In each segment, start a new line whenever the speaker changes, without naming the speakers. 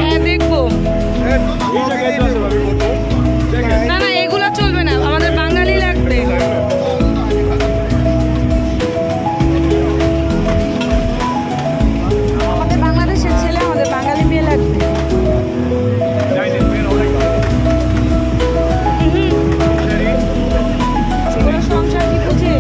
হ্যাঁ দেখবো। না না এগুলো চলবে না, আমাদের বাঙালি লাগবে। আমাদের বাংলাদেশের ছেলে, আমাদের বাঙালি মেয়ে লাগবে। সংসার কি বুঝে?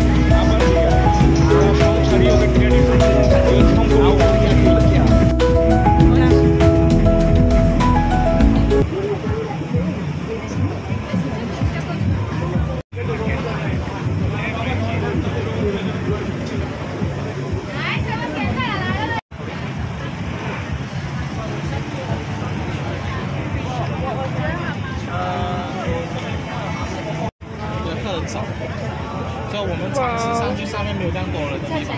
就我们场次上去上面没有这样多人的地方，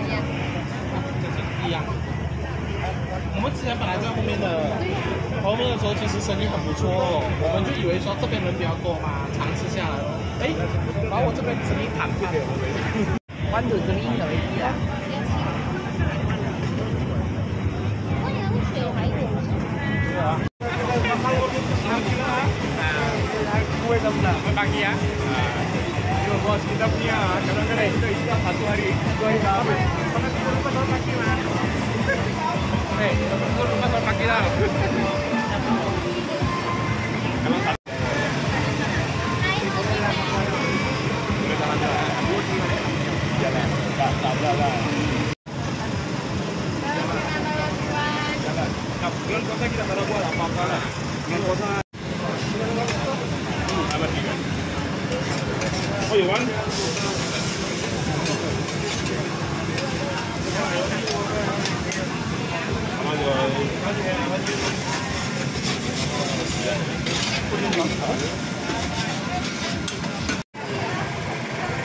一样。我们之前本来在后面的时候，其实生意很不错哦，我们就以为说这边人比较多嘛，尝试下来，哎，然后我这边生意谈判。
Quán đường từ Yên rồi đi á.
Bahagia. Bos kita punya kadang-kadang kita isi 1 hari 2 hari habis. Karena kita lupa taruh kaki mas. Kita lupa taruh kaki lah. Bulan puasa kita taruh buat apa-apa lah. Bulan puasa. Oh, you want?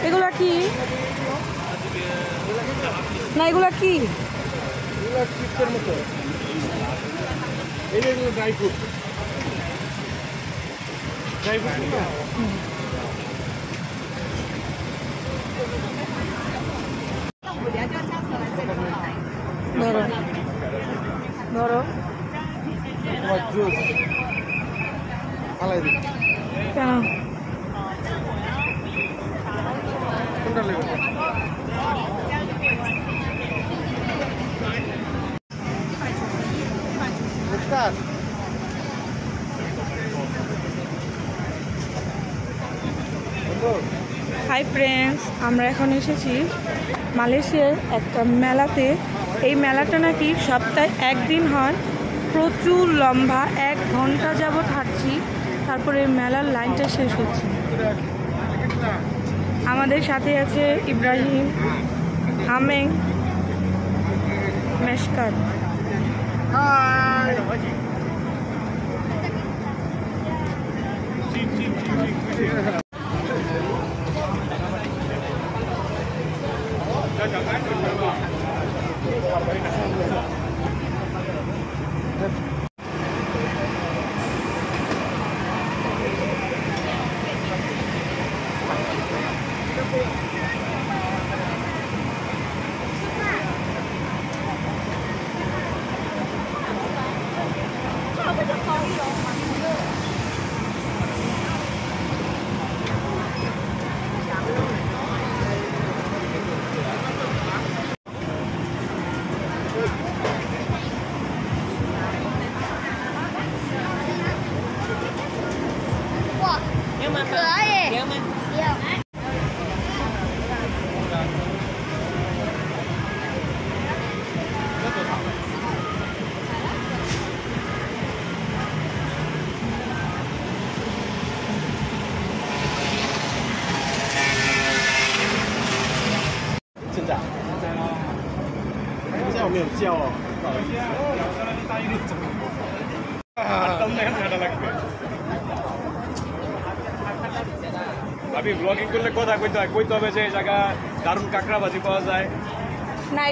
এগুলা কি? না এগুলা কি?
এগুলা চিপসের মতো। এই যে ড্রাই ফ্রুট। ড্রাই ফ্রুট না?
ধরো ধরো
তোমার জুস ফালাই দিই।
কেন?
কোনটা নেবে?
হাই ফ্রেন্ডস, আমরা এখন এসেছি মালয়েশিয়ার একটা মেলাতে। এই মেলাটা নাকি সপ্তাহে একদিন হয়, প্রচুর লম্বা, 1 ঘন্টা যাবৎ হাঁটছি, তারপরে মেলার লাইনটা শেষ হচ্ছে। আমাদের সাথে আছে ইব্রাহিম, আমেং, মেশকাত।
没有叫哦，不好意思。আমি ব্লগিং করলে কথা কইতে হবে যে এই জায়গা দারুণ কাঁকড়া ভাজি পাওয়া যায়।
না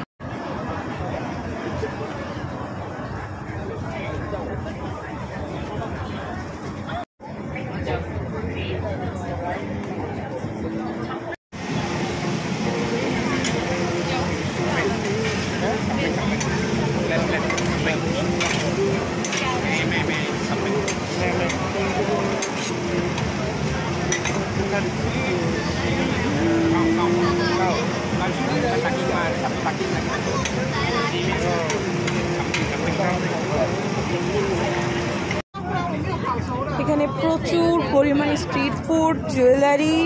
এখানে প্রচুর পরিমাণে স্ট্রিট ফুড, জুয়েলারি,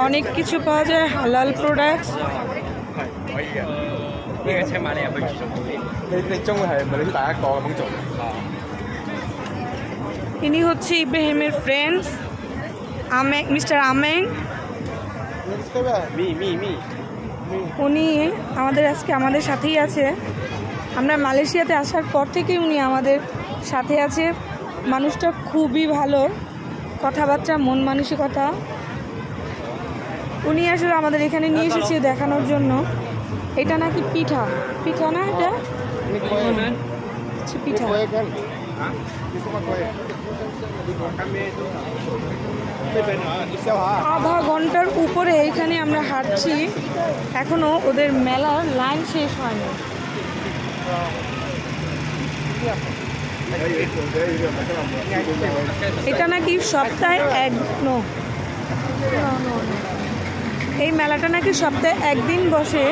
অনেক কিছু পাওয়া যায়, হালাল প্রোডাক্টস।
可以嘅。呢個車買你入去住宿。你中係咪你第一個咁做？
ইনি হচ্ছে ইব্রাহিমের ফ্রেন্ডস আমেং, মিস্টার আমেং। উনি আজকে আমাদের সাথেই আছে। আমরা মালয়েশিয়াতে আসার পর থেকেই উনি আমাদের সাথে আছে। মানুষটা খুবই ভালো, কথাবার্তা, মন মানসিকতা। উনি আসলে আমাদের এখানে নিয়ে এসেছে দেখানোর জন্য। এটা নাকি পিঠা, পিঠা না এটা? পিঠা। আধা ঘন্টার উপরে এইখানে আমরা হাঁটছি, এখনো ওদের মেলার লাইন শেষ হয়নি। এটা নাকি সপ্তাহে এই মেলাটা নাকি সপ্তাহে একদিন বসে।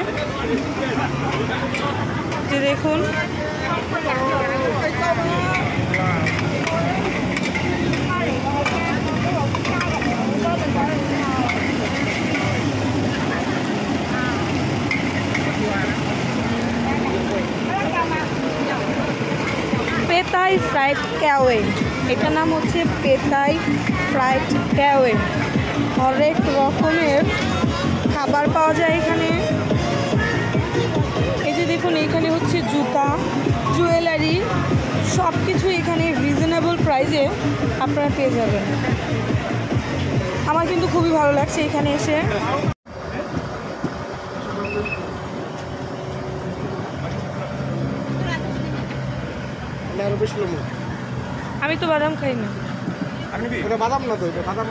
যে দেখুন পেতাই ফ্রাইড ক্যাওয়ে, এটার নাম হচ্ছে পেতাই ফ্রাইড ক্যাওয়ে। অনেক রকমের খাবার পাওয়া যায় এখানে। এই যে দেখুন এখানে হচ্ছে জুতা, জুয়েলারি, সব কিছু এখানে রিজনেবল প্রাইসে আপনারা পেয়ে যাবেন। আমার কিন্তু খুবই ভালো লাগছে এখানে এসে। আমি তো বাদাম খাই না।
বাদাম না তো, বাদাম